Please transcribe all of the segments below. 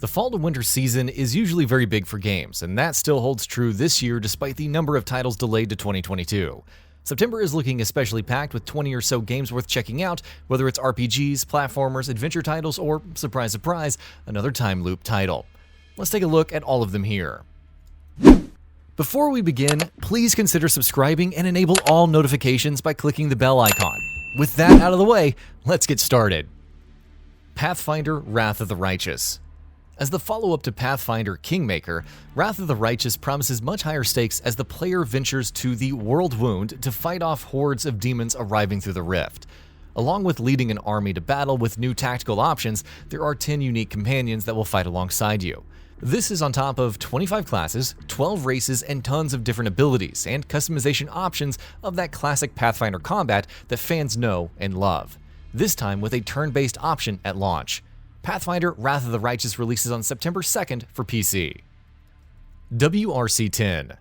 The fall to winter season is usually very big for games, and that still holds true this year despite the number of titles delayed to 2022. September is looking especially packed with 20 or so games worth checking out, whether it's RPGs, platformers, adventure titles, or, surprise surprise, another time loop title. Let's take a look at all of them here. Before we begin, please consider subscribing and enable all notifications by clicking the bell icon. With that out of the way, let's get started. Pathfinder: Wrath of the Righteous. As the follow-up to Pathfinder: Kingmaker, Wrath of the Righteous promises much higher stakes as the player ventures to the World Wound to fight off hordes of demons arriving through the rift. Along with leading an army to battle with new tactical options, there are 10 unique companions that will fight alongside you. This is on top of 25 classes, 12 races, and tons of different abilities and customization options of that classic Pathfinder combat that fans know and love. This time with a turn-based option at launch. Pathfinder: Wrath of the Righteous releases on September 2nd for PC. WRC10.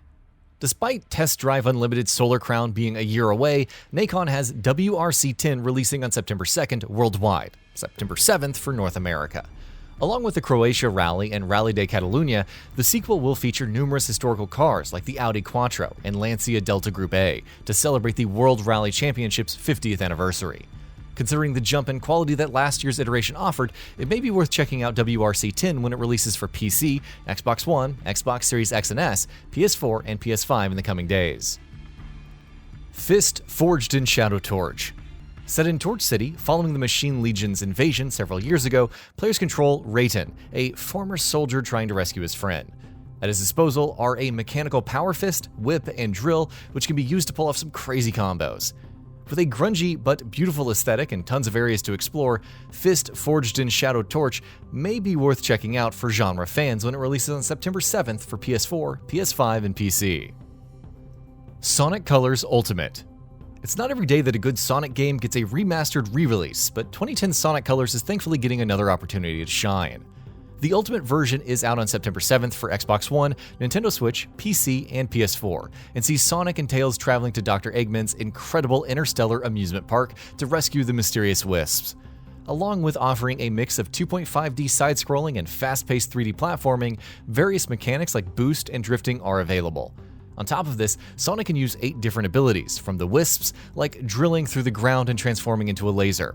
Despite Test Drive Unlimited Solar Crown being a year away, Nacon has WRC10 releasing on September 2nd worldwide, September 7th for North America. Along with the Croatia Rally and Rally de Catalunya, the sequel will feature numerous historical cars like the Audi Quattro and Lancia Delta Group A to celebrate the World Rally Championship's 50th anniversary. Considering the jump in quality that last year's iteration offered, it may be worth checking out WRC10 when it releases for PC, Xbox One, Xbox Series X and S, PS4, and PS5 in the coming days. Fist: Forged in Shadow Torch. Set in Torch City, following the Machine Legion's invasion several years ago, players control Rayton, a former soldier trying to rescue his friend. At his disposal are a mechanical power fist, whip, and drill, which can be used to pull off some crazy combos. With a grungy but beautiful aesthetic and tons of areas to explore, Fist: Forged in Shadow Torch may be worth checking out for genre fans when it releases on September 7th for PS4, PS5, and PC. Sonic Colors Ultimate. It's not every day that a good Sonic game gets a remastered re-release, but 2010 Sonic Colors is thankfully getting another opportunity to shine. The Ultimate version is out on September 7th for Xbox One, Nintendo Switch, PC, and PS4, and sees Sonic and Tails traveling to Dr. Eggman's incredible interstellar amusement park to rescue the mysterious wisps. Along with offering a mix of 2.5D side-scrolling and fast-paced 3D platforming, various mechanics like boost and drifting are available. On top of this, Sonic can use 8 different abilities, from the wisps, like drilling through the ground and transforming into a laser.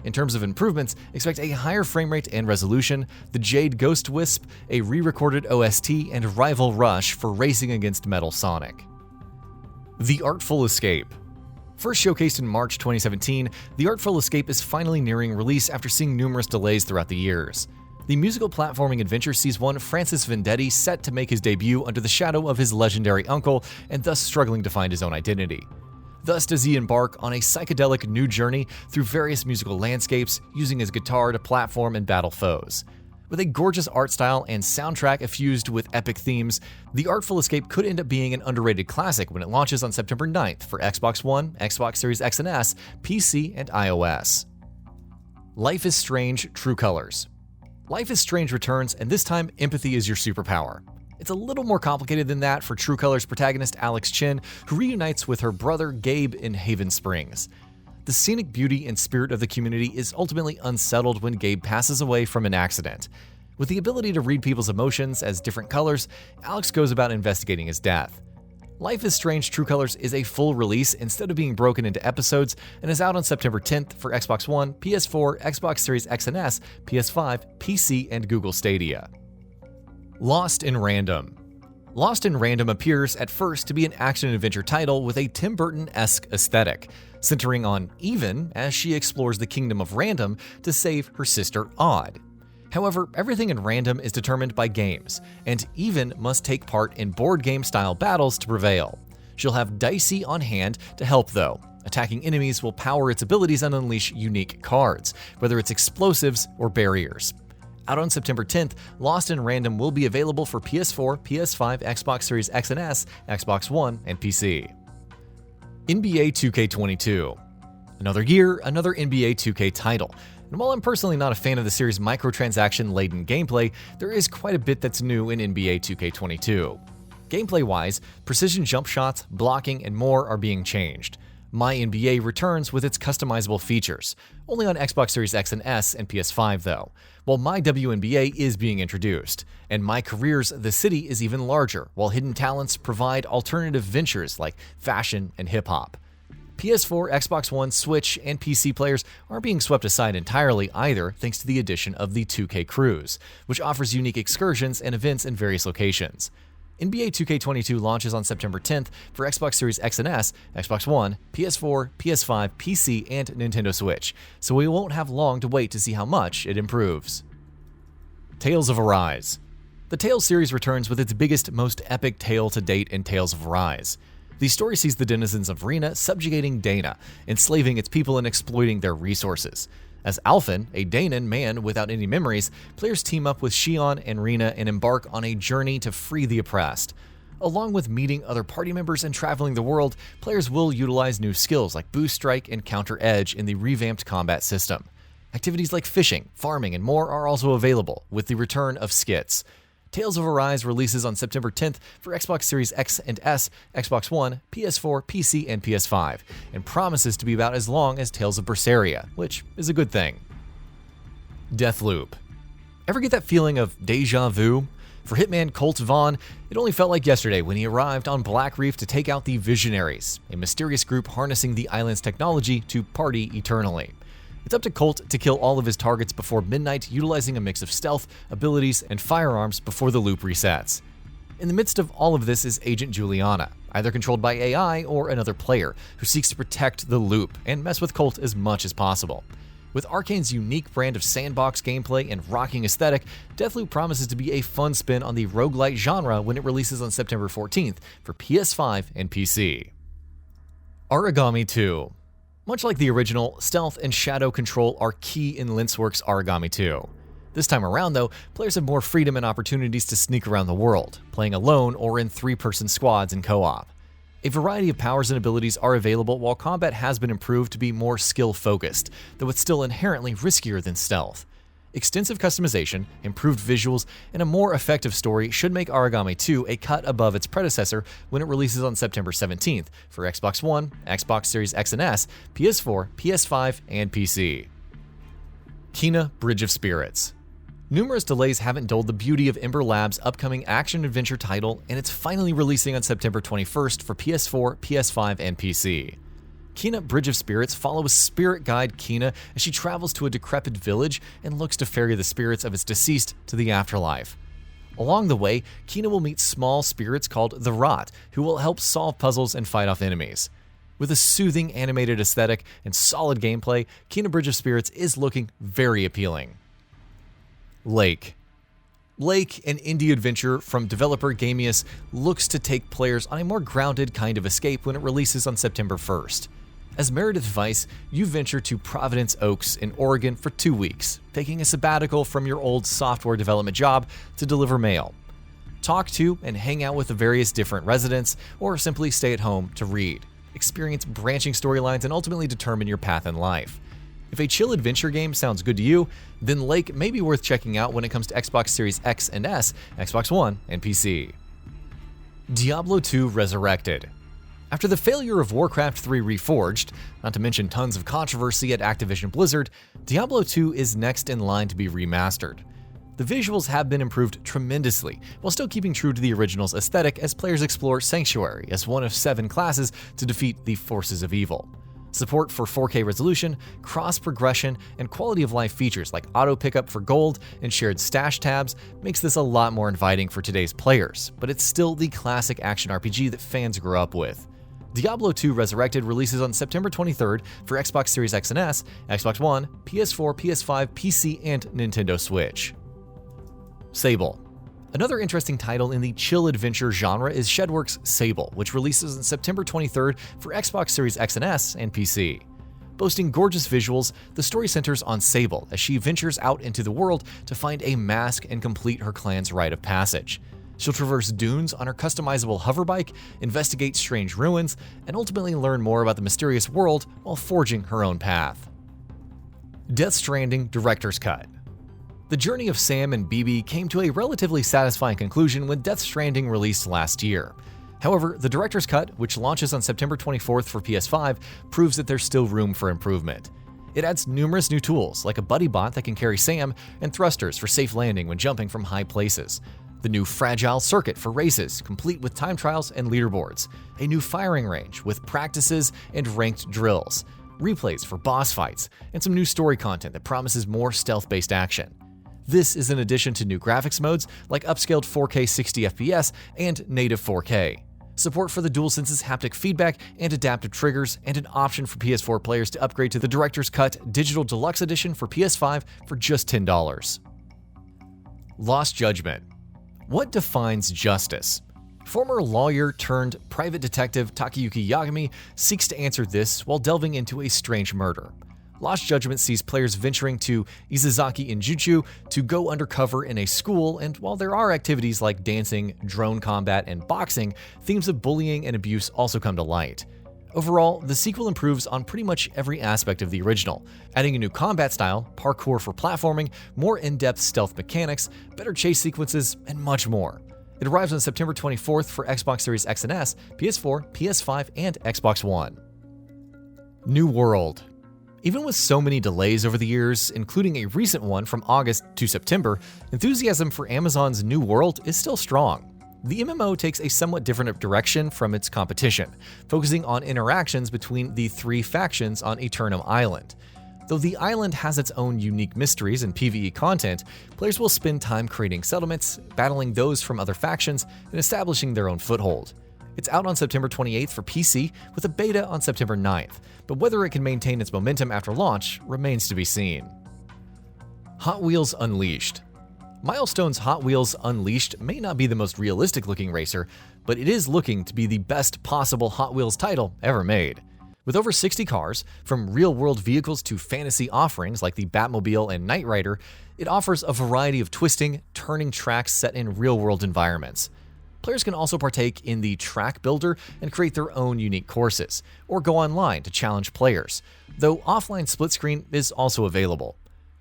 In terms of improvements, expect a higher frame rate and resolution, the Jade Ghost Wisp, a re-recorded OST, and Rival Rush for racing against Metal Sonic. The Artful Escape. First showcased in March 2017, The Artful Escape is finally nearing release after seeing numerous delays throughout the years. The musical platforming adventure sees one Francis Vendetti set to make his debut under the shadow of his legendary uncle and thus struggling to find his own identity. Thus does he embark on a psychedelic new journey through various musical landscapes, using his guitar to platform and battle foes. With a gorgeous art style and soundtrack effused with epic themes, The Artful Escape could end up being an underrated classic when it launches on September 9th for Xbox One, Xbox Series X and S, PC, and iOS. Life is Strange: True Colors. Life is Strange returns, and this time empathy is your superpower. It's a little more complicated than that for True Colors protagonist Alex Chen, who reunites with her brother Gabe in Haven Springs. The scenic beauty and spirit of the community is ultimately unsettled when Gabe passes away from an accident. With the ability to read people's emotions as different colors, Alex goes about investigating his death. Life is Strange: True Colors is a full release instead of being broken into episodes and is out on September 10th for Xbox One, PS4, Xbox Series X and S, PS5, PC, and Google Stadia. Lost in Random. Lost in Random appears at first to be an action-adventure title with a Tim Burton-esque aesthetic, centering on Even as she explores the kingdom of Random to save her sister Odd. However, everything in Random is determined by games, and Even must take part in board game-style battles to prevail. She'll have Dicey on hand to help though. Attacking enemies will power its abilities and unleash unique cards, whether it's explosives or barriers. Out on September 10th, Lost in Random will be available for PS4, PS5, Xbox Series X and S, Xbox One, and PC. NBA 2K22. Another year, another NBA 2K title. And while I'm personally not a fan of the series' microtransaction-laden gameplay, there is quite a bit that's new in NBA 2K22. Gameplay-wise, precision jump shots, blocking, and more are being changed. My NBA returns with its customizable features, only on Xbox Series X and S and PS5 though, while My WNBA is being introduced, and My Career's The City is even larger, while Hidden Talents provide alternative ventures like fashion and hip-hop. PS4, Xbox One, Switch, and PC players aren't being swept aside entirely either thanks to the addition of the 2K Cruise, which offers unique excursions and events in various locations. NBA 2K22 launches on September 10th for Xbox Series X and S, Xbox One, PS4, PS5, PC, and Nintendo Switch, so we won't have long to wait to see how much it improves. Tales of Arise. The Tales series returns with its biggest, most epic tale to date in Tales of Arise. The story sees the denizens of Rena subjugating Dana, enslaving its people and exploiting their resources. As Alphen, a Danan man without any memories, players team up with Shion and Rena and embark on a journey to free the oppressed. Along with meeting other party members and traveling the world, players will utilize new skills like Boost Strike and Counter Edge in the revamped combat system. Activities like fishing, farming, and more are also available, with the return of skits. Tales of Arise releases on September 10th for Xbox Series X and S, Xbox One, PS4, PC, and PS5, and promises to be about as long as Tales of Berseria, which is a good thing. DEATHLOOP. Ever get that feeling of deja vu? For hitman Colt Vaughn, it only felt like yesterday when he arrived on Black Reef to take out the Visionaries, a mysterious group harnessing the island's technology to party eternally. It's up to Colt to kill all of his targets before midnight, utilizing a mix of stealth, abilities, and firearms before the loop resets. In the midst of all of this is Agent Juliana, either controlled by AI or another player, who seeks to protect the loop and mess with Colt as much as possible. With Arkane's unique brand of sandbox gameplay and rocking aesthetic, DEATHLOOP promises to be a fun spin on the roguelite genre when it releases on September 14th for PS5 and PC. ARAGAMI 2. Much like the original, stealth and shadow control are key in Linceworks' ARAGAMI 2. This time around, though, players have more freedom and opportunities to sneak around the world, playing alone or in three-person squads and co-op. A variety of powers and abilities are available, while combat has been improved to be more skill-focused, though it's still inherently riskier than stealth. Extensive customization, improved visuals, and a more effective story should make ARAGAMI 2 a cut above its predecessor when it releases on September 17th for Xbox One, Xbox Series X and S, PS4, PS5, and PC. Kena: Bridge of Spirits. Numerous delays haven't dulled the beauty of Ember Labs' upcoming action-adventure title, and it's finally releasing on September 21st for PS4, PS5, and PC. Kena: Bridge of Spirits follows spirit guide Kena as she travels to a decrepit village and looks to ferry the spirits of its deceased to the afterlife. Along the way, Kena will meet small spirits called the Rot, who will help solve puzzles and fight off enemies. With a soothing animated aesthetic and solid gameplay, Kena: Bridge of Spirits is looking very appealing. Lake, an indie adventure from developer Gamius, looks to take players on a more grounded kind of escape when it releases on September 1st. As Meredith Weiss, you venture to Providence Oaks in Oregon for 2 weeks, taking a sabbatical from your old software development job to deliver mail. Talk to and hang out with the various different residents, or simply stay at home to read, experience branching storylines, and ultimately determine your path in life. If a chill adventure game sounds good to you, then Lake may be worth checking out when it comes to Xbox Series X and S, Xbox One, and PC. Diablo 2 Resurrected. After the failure of Warcraft 3 Reforged, not to mention tons of controversy at Activision Blizzard, Diablo 2 is next in line to be remastered. The visuals have been improved tremendously, while still keeping true to the original's aesthetic as players explore Sanctuary as one of 7 classes to defeat the forces of evil. Support for 4K resolution, cross-progression, and quality-of-life features like auto pickup for gold and shared stash tabs makes this a lot more inviting for today's players, but it's still the classic action RPG that fans grew up with. Diablo 2 Resurrected releases on September 23rd for Xbox Series X and S, Xbox One, PS4, PS5, PC, and Nintendo Switch. Sable. Another interesting title in the chill adventure genre is Shedworks' Sable, which releases on September 23rd for Xbox Series X and S and PC. Boasting gorgeous visuals, the story centers on Sable as she ventures out into the world to find a mask and complete her clan's rite of passage. She'll traverse dunes on her customizable hoverbike, investigate strange ruins, and ultimately learn more about the mysterious world while forging her own path. Death Stranding Director's Cut. The journey of Sam and Bibi came to a relatively satisfying conclusion when Death Stranding released last year. However, the Director's Cut, which launches on September 24th for PS5, proves that there's still room for improvement. It adds numerous new tools, like a buddy bot that can carry Sam, and thrusters for safe landing when jumping from high places. The new Fragile Circuit for races, complete with time trials and leaderboards. A new firing range with practices and ranked drills. Replays for boss fights, and some new story content that promises more stealth-based action. This is in addition to new graphics modes like upscaled 4K 60 FPS and native 4K. Support for the DualSense's haptic feedback and adaptive triggers, and an option for PS4 players to upgrade to the Director's Cut Digital Deluxe Edition for PS5 for just $10. Lost Judgment. What defines justice? Former lawyer turned private detective Takayuki Yagami seeks to answer this while delving into a strange murder. Lost Judgment sees players venturing to Izazaki in Jutsu to go undercover in a school, and while there are activities like dancing, drone combat, and boxing, themes of bullying and abuse also come to light. Overall, the sequel improves on pretty much every aspect of the original, adding a new combat style, parkour for platforming, more in-depth stealth mechanics, better chase sequences, and much more. It arrives on September 24th for Xbox Series X and S, PS4, PS5, and Xbox One. New World. Even with so many delays over the years, including a recent one from August to September, enthusiasm for Amazon's New World is still strong. The MMO takes a somewhat different direction from its competition, focusing on interactions between the three factions on Eternum Island. Though the island has its own unique mysteries and PvE content, players will spend time creating settlements, battling those from other factions, and establishing their own foothold. It's out on September 28th for PC, with a beta on September 9th, but whether it can maintain its momentum after launch remains to be seen. Hot Wheels Unleashed. Milestone's Hot Wheels Unleashed may not be the most realistic-looking racer, but it is looking to be the best possible Hot Wheels title ever made. With over 60 cars, from real-world vehicles to fantasy offerings like the Batmobile and Knight Rider, it offers a variety of twisting, turning tracks set in real-world environments. Players can also partake in the track builder and create their own unique courses, or go online to challenge players, though offline split screen is also available.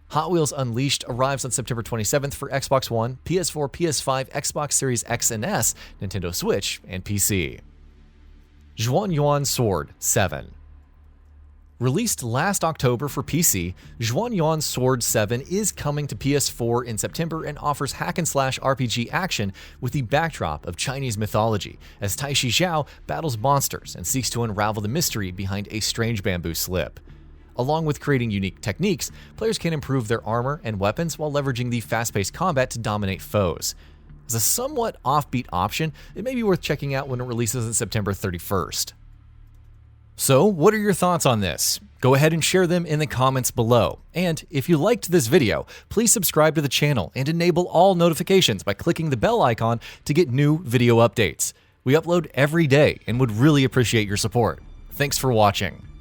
Hot Wheels Unleashed arrives on September 27th for Xbox One, PS4, PS5, Xbox Series X and S, Nintendo Switch, and PC. YUAN Sword 7. Released last October for PC, YUAN Sword 7 is coming to PS4 in September and offers hack-and-slash RPG action with the backdrop of Chinese mythology, as Taishi Zhao battles monsters and seeks to unravel the mystery behind a strange bamboo slip. Along with creating unique techniques, players can improve their armor and weapons while leveraging the fast-paced combat to dominate foes. As a somewhat offbeat option, it may be worth checking out when it releases on September 31st. So, what are your thoughts on this? Go ahead and share them in the comments below. And if you liked this video, please subscribe to the channel and enable all notifications by clicking the bell icon to get new video updates. We upload every day and would really appreciate your support. Thanks for watching.